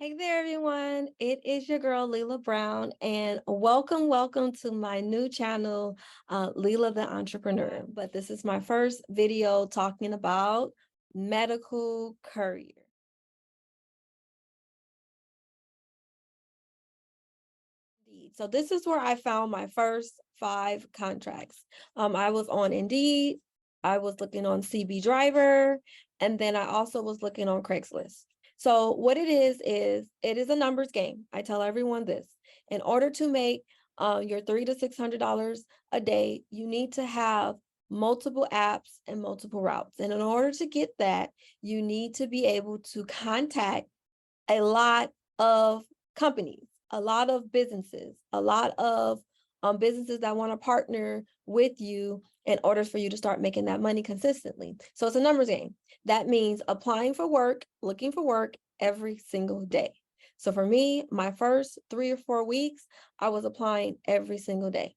Hey there, everyone. It is your girl, Leelah Brown, and welcome to my new channel, Leelah the Entrepreneur. But this is my first video talking about Medical Courier. So this is where I found my first 5 contracts. I was on Indeed, I was looking on CB Driver, and then I also was looking on Craigslist. So what it is it is a numbers game. I tell everyone this. In order to make your $300 to $600 a day, you need to have multiple apps and multiple routes. And in order to get that, you need to be able to contact a lot of companies, a lot of businesses, a lot of businesses that want to partner with you in order for you to start making that money consistently. So it's a numbers game. That means applying for work, looking for work every single day. So for me, my first 3 or 4 weeks, I was applying every single day.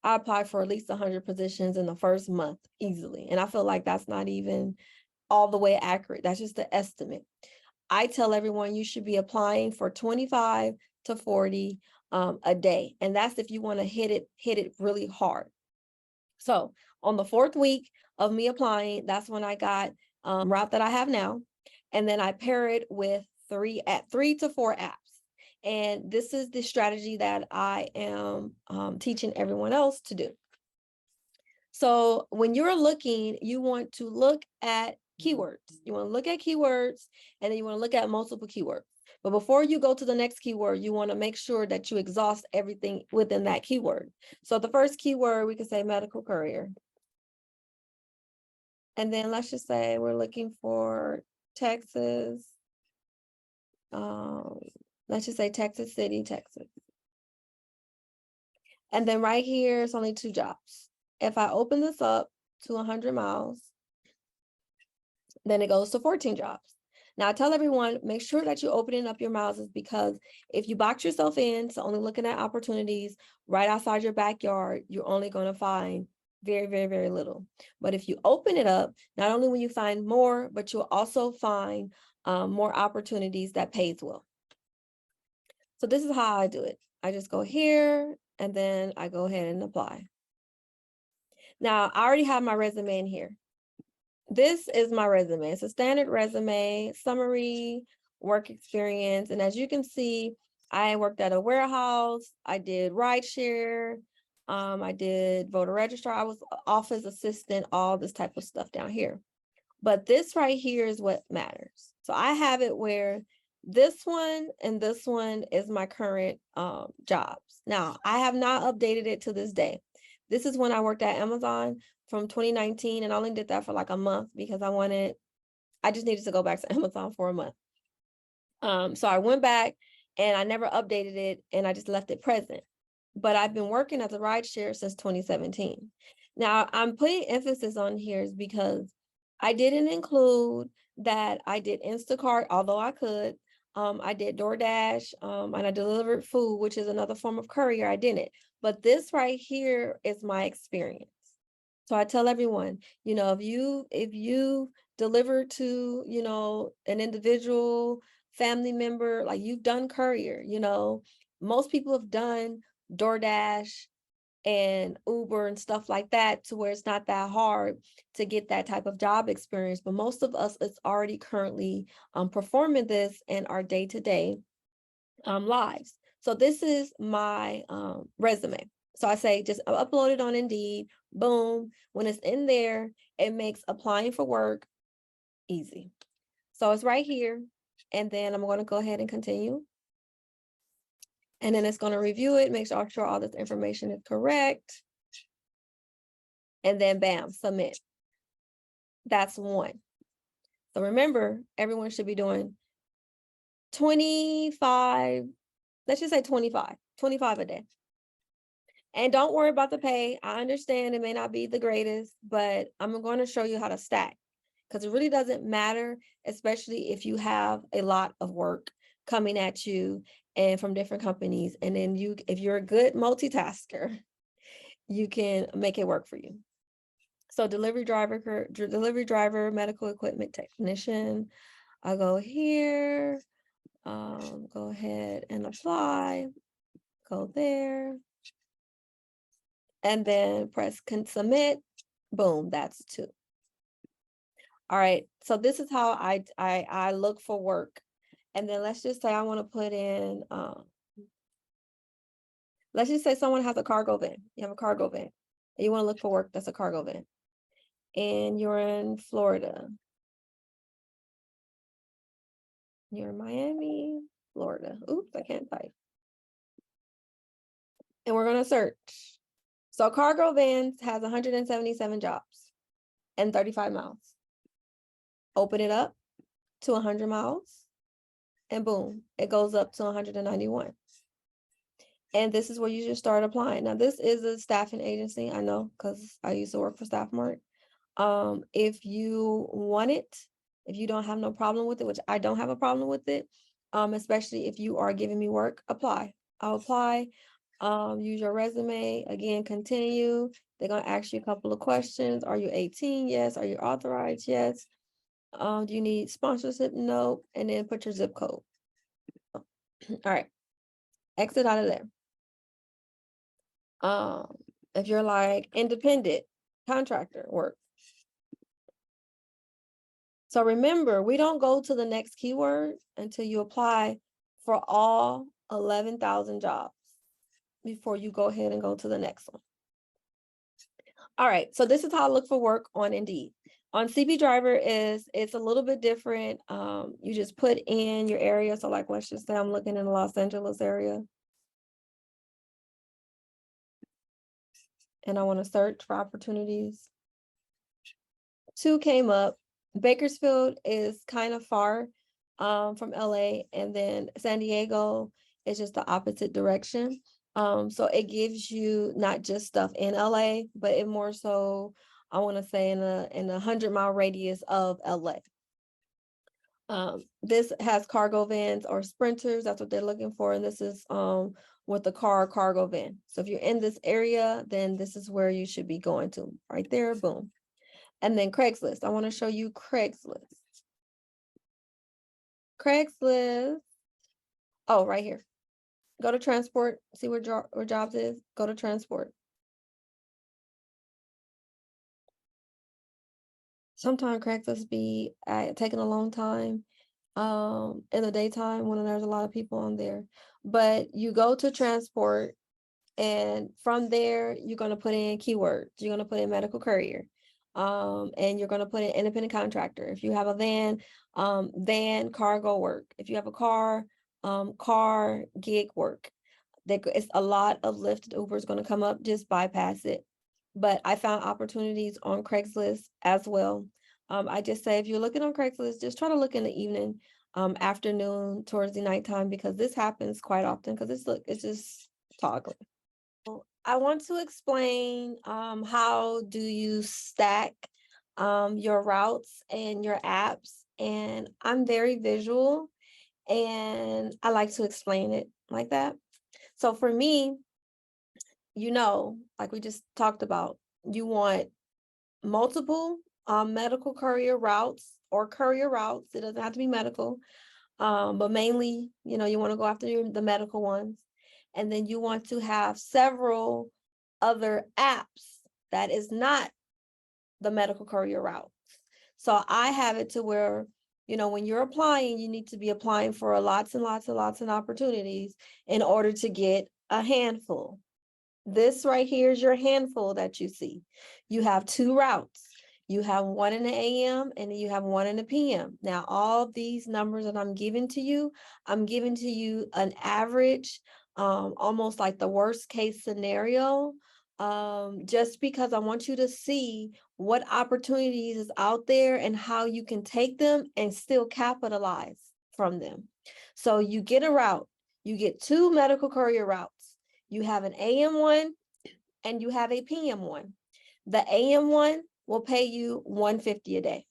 I applied for at least 100 positions in the first month easily. And I feel like that's not even all the way accurate. That's just the estimate. I tell everyone you should be applying for 25 to 40 a day. And that's if you want to hit it really hard. So on the 4th week of me applying, that's when I got route that I have now. And then I pair it with 3 to 4 apps. And this is the strategy that I am teaching everyone else to do. So when you're looking, you want to look at keywords. You want to look at keywords, and then you want to look at multiple keywords. But before you go to the next keyword, you want to make sure that you exhaust everything within that keyword. So the first keyword, we could say medical courier. And then let's just say we're looking for Texas. Let's just say Texas City, Texas. And then right here, it's only 2 jobs. If I open this up to 100 miles, then it goes to 14 jobs. Now, I tell everyone, make sure that you're opening up your mouths, because if you box yourself in to only looking at opportunities right outside your backyard, you're only going to find very, very, very little. But if you open it up, not only will you find more, but you'll also find more opportunities that pays well. So this is how I do it. I just go here, and then I go ahead and apply. Now, I already have my resume in here. This is my resume. It's a standard resume, summary, work experience. And as you can see, I worked at a warehouse. I did rideshare. I did voter registrar. I was office assistant, all this type of stuff down here. But this right here is what matters. So I have it where this one and this one is my current jobs. Now, I have not updated it to this day. This is when I worked at Amazon from 2019, and I only did that for like a month because I just needed to go back to Amazon for a month. So I went back and I never updated it, and I just left it present. But I've been working as a rideshare since 2017. Now, I'm putting emphasis on here is because I didn't include that I did Instacart, although I could. I did DoorDash, and I delivered food, which is another form of courier. I didn't. But this right here is my experience. So I tell everyone, if you deliver to, an individual family member, like you've done courier, most people have done DoorDash and Uber and stuff like that, to where it's not that hard to get that type of job experience. But most of us is already currently performing this in our day-to-day lives. So this is my resume. So I say just upload it on Indeed, boom. When it's in there, it makes applying for work easy. So it's right here. And then I'm going to go ahead and continue. And then it's going to review it, make sure all this information is correct. And then bam, submit. That's one. So remember, everyone should be doing 25, let's just say 25 a day. And don't worry about the pay. I understand it may not be the greatest, but I'm going to show you how to stack, because it really doesn't matter, especially if you have a lot of work coming at you and from different companies. And then if you're a good multitasker, you can make it work for you. So delivery driver, medical equipment technician. I'll go here. Go ahead and apply, go there, and then press submit. Boom, that's 2. All right, so this is how I look for work. And then let's just say I want to put in, let's just say someone has a cargo van. You have a cargo van. And you want to look for work that's a cargo van. And you're in Florida. You're in Miami, Florida. Oops, I can't type. And we're going to search. So cargo vans has 177 jobs and 35 miles. Open it up to 100 miles. And boom, it goes up to 191. And this is where you just start applying. Now, this is a staffing agency. I know because I used to work for Staff Mart. If you want it, if you don't have no problem with it, which I don't have a problem with it, especially if you are giving me work, apply. I'll apply. Use your resume. Again, continue. They're going to ask you a couple of questions. Are you 18? Yes. Are you authorized? Yes. Do you need sponsorship? No. And then put your zip code. All right. Exit out of there. If you're like independent contractor work. So remember, we don't go to the next keyword until you apply for all 11,000 jobs before you go ahead and go to the next one. All right, so this is how I look for work on Indeed. On CB Driver it's a little bit different. You just put in your area. So like, let's just say I'm looking in the Los Angeles area. And I want to search for opportunities. 2 came up. Bakersfield is kind of far from LA, and then San Diego is just the opposite direction. So it gives you not just stuff in LA, but it more so, I want to say, in a 100-mile radius of LA. This has cargo vans or sprinters. That's what they're looking for. And this is with the cargo van. So if you're in this area, then this is where you should be going to. Right there, boom. And then Craigslist. I want to show you Craigslist. Craigslist. Oh, right here. Go to transport. See where jobs is. Go to transport. Sometimes Craigslist be taking a long time in the daytime when there's a lot of people on there. But you go to transport, and from there you're going to put in keywords. You're going to put in medical courier. And you're going to put in independent contractor. If you have a van, van cargo work. If you have a car, car gig work. It's a lot of Lyft, Uber is going to come up. Just bypass it. But I found opportunities on Craigslist as well. I just say, if you're looking on Craigslist, just try to look in the evening, afternoon, towards the nighttime, because this happens quite often, because it's just toggling. I want to explain how do you stack your routes and your apps. And I'm very visual, and I like to explain it like that. So for me, like we just talked about, you want multiple medical courier routes or courier routes. It doesn't have to be medical, but mainly, you want to go after the medical ones. And then you want to have several other apps that is not the medical courier route. So I have it to where, when you're applying, you need to be applying for lots and lots and lots of opportunities in order to get a handful. This right here is your handful that you see. You have 2 routes. You have one in the AM and you have one in the PM. Now, all these numbers that I'm giving to you an average, almost like the worst case scenario, just because I want you to see what opportunities is out there and how you can take them and still capitalize from them. So you get a route, you get 2 medical courier routes. You have an AM one and you have a PM one. The AM one will pay you $150 a day.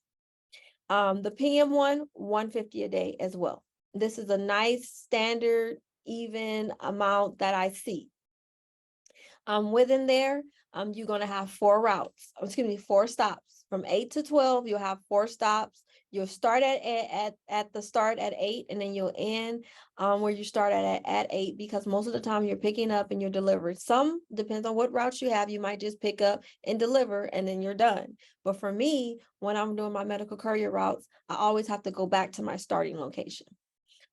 The PM one, $150 a day as well. This is a nice standard, even amount that I see. Within there, you're going to have 4 routes, 4 stops. From 8 to 12, you'll have 4 stops. You'll start at the start at 8, and then you'll end where you start at 8, because most of the time you're picking up and you're delivering. Some depends on what routes you have. You might just pick up and deliver and then you're done. But for me, when I'm doing my medical courier routes, I always have to go back to my starting location.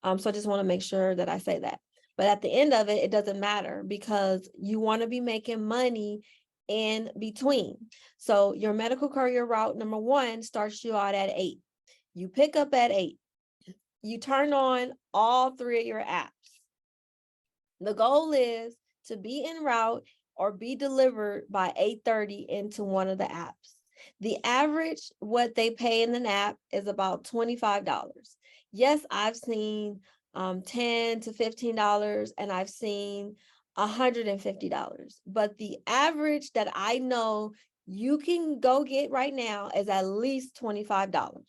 So I just want to make sure that I say that. But at the end of it, it doesn't matter, because you want to be making money in between. So your medical courier route number 1 starts you out at 8. You pick up at 8. You turn on all 3 of your apps. The goal is to be en route or be delivered by 8:30 into one of the apps. The average, what they pay in an app, is about $25. Yes, I've seen $10 to $15, and I've seen $150. But the average that I know you can go get right now is at least $25.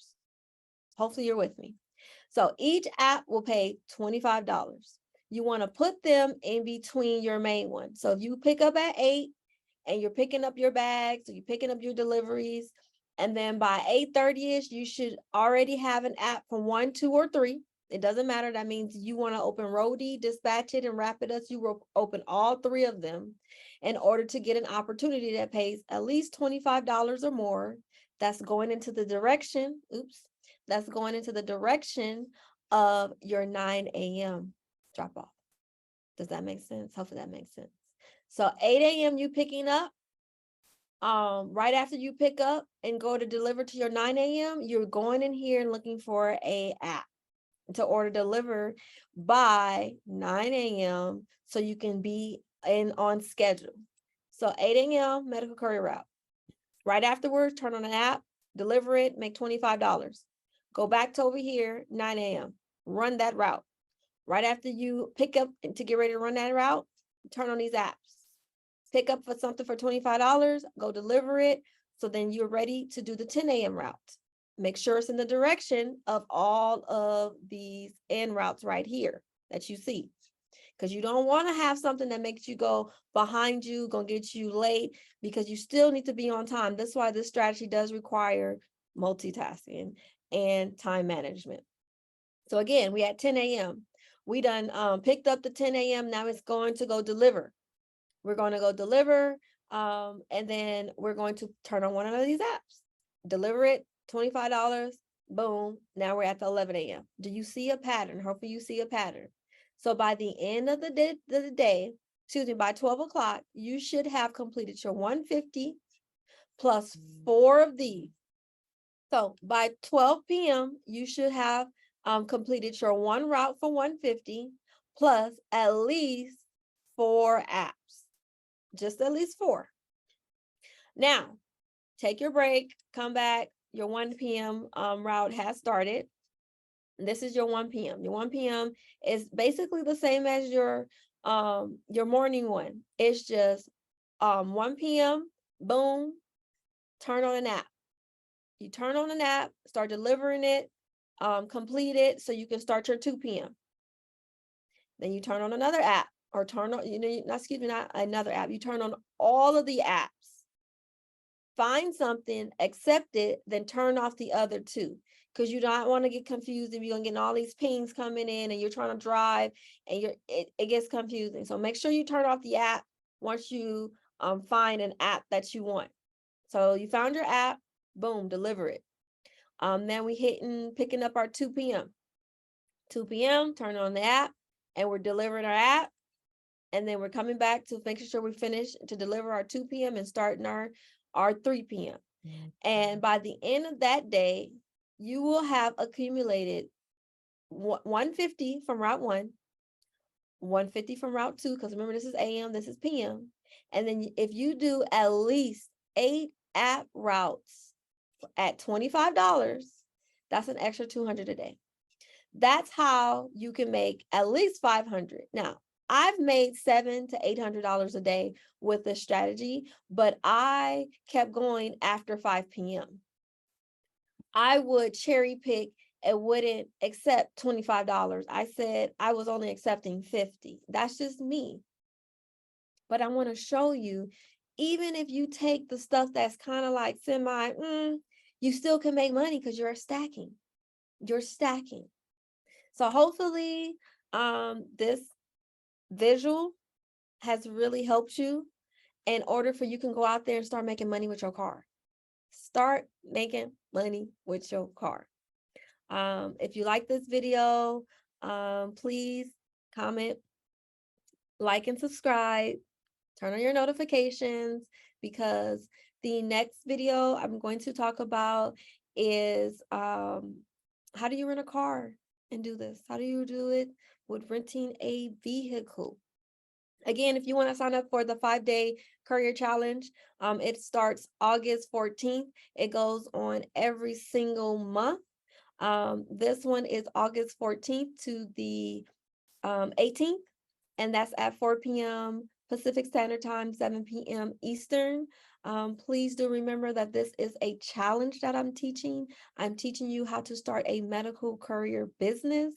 Hopefully you're with me. So each app will pay $25. You want to put them in between your main one. So if you pick up at 8 and you're picking up your bags, or you're picking up your deliveries, and then by 8:30ish, you should already have an app from 1, 2, or 3. It doesn't matter. That means you want to open Roadie, Dispatch It, and Rapidus. You will open all 3 of them in order to get an opportunity that pays at least $25 or more. That's going into the direction, that's going into the direction of your 9 a.m. drop off. Does that make sense? Hopefully that makes sense. So 8 a.m. you picking up. Right after you pick up and go to deliver to your 9 a.m., you're going in here and looking for a app to order deliver by 9 a.m. so you can be on schedule. So 8 a.m. medical courier route. Right afterwards, turn on an app, deliver it, make $25. Go back to over here, 9 a.m. Run that route. Right after you pick up to get ready to run that route, turn on these apps. Pick up for something for $25, go deliver it. So then you're ready to do the 10 a.m. route. Make sure it's in the direction of all of these en routes right here that you see. Because you don't want to have something that makes you go behind you, gonna get you late, because you still need to be on time. That's why this strategy does require multitasking and time management. So again, we at 10 a.m. We done picked up the 10 a.m. Now it's going to go deliver. We're going to go deliver, and then we're going to turn on one of these apps. Deliver it, $25, boom. Now we're at the 11 a.m. Do you see a pattern? Hopefully you see a pattern. So by the end of the day, by 12 o'clock, you should have completed your 150 plus 4 of these. So by 12 p.m., you should have completed your 1 route for 150 plus at least 4 apps. Just at least 4. Now, take your break, come back. Your 1 p.m. Route has started. This is your 1 p.m. Your 1 p.m. is basically the same as your morning one. It's just 1 p.m. boom, turn on an app. You turn on an app, start delivering it, complete it so you can start your 2 p.m. Then you turn on another app, or turn on, not another app. You turn on all of the apps. Find something, accept it, then turn off the other 2. Because you don't want to get confused if you're going to get all these pings coming in and you're trying to drive and it gets confusing. So make sure you turn off the app once you find an app that you want. So you found your app, boom, deliver it. Then we picking up our 2 p.m. 2 p.m., turn on the app, and we're delivering our app. And then we're coming back to making sure we finish to deliver our 2 p.m. and starting our 3 p.m. And by the end of that day, you will have accumulated 150 from route 1, 150 from route 2, because remember, this is AM, this is PM. And then if you do at least 8 app routes at $25, that's an extra $200 a day. That's how you can make at least $500. Now, I've made $700 to $800 a day with this strategy, but I kept going after 5 p.m. I would cherry pick and wouldn't accept $25. I said I was only accepting $50. That's just me. But I want to show you, even if you take the stuff that's kind of like semi, you still can make money because you're stacking. You're stacking. So hopefully this visual has really helped you in order for you can go out there and start making money with your car. Start making money with your car. If you like this video, please comment, like, and subscribe. Turn on your notifications because the next video I'm going to talk about is how do you rent a car and do this? How do you do it with renting a vehicle? Again, if you want to sign up for the 5-day courier challenge, it starts August 14th. It goes on every single month. This one is August 14th to the 18th, and that's at 4 p.m. Pacific Standard Time, 7 p.m. Eastern. Please do remember that this is a challenge that I'm teaching. I'm teaching you how to start a medical courier business,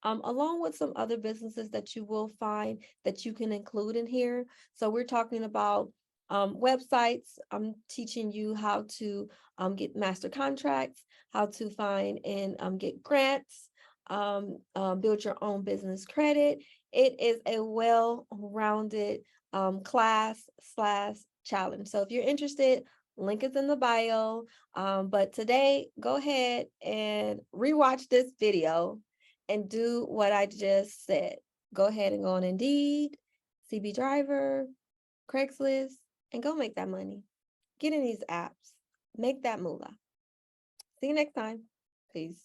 along with some other businesses that you will find that you can include in here. So we're talking about websites. I'm teaching you how to get master contracts, how to find and get grants, build your own business credit. It is a well-rounded class/challenge. So if you're interested, link is in the bio. But today, go ahead and rewatch this video and do what I just said. Go ahead and go on Indeed, CB Driver, Craigslist, and go make that money. Get in these apps. Make that moolah. See you next time. Peace.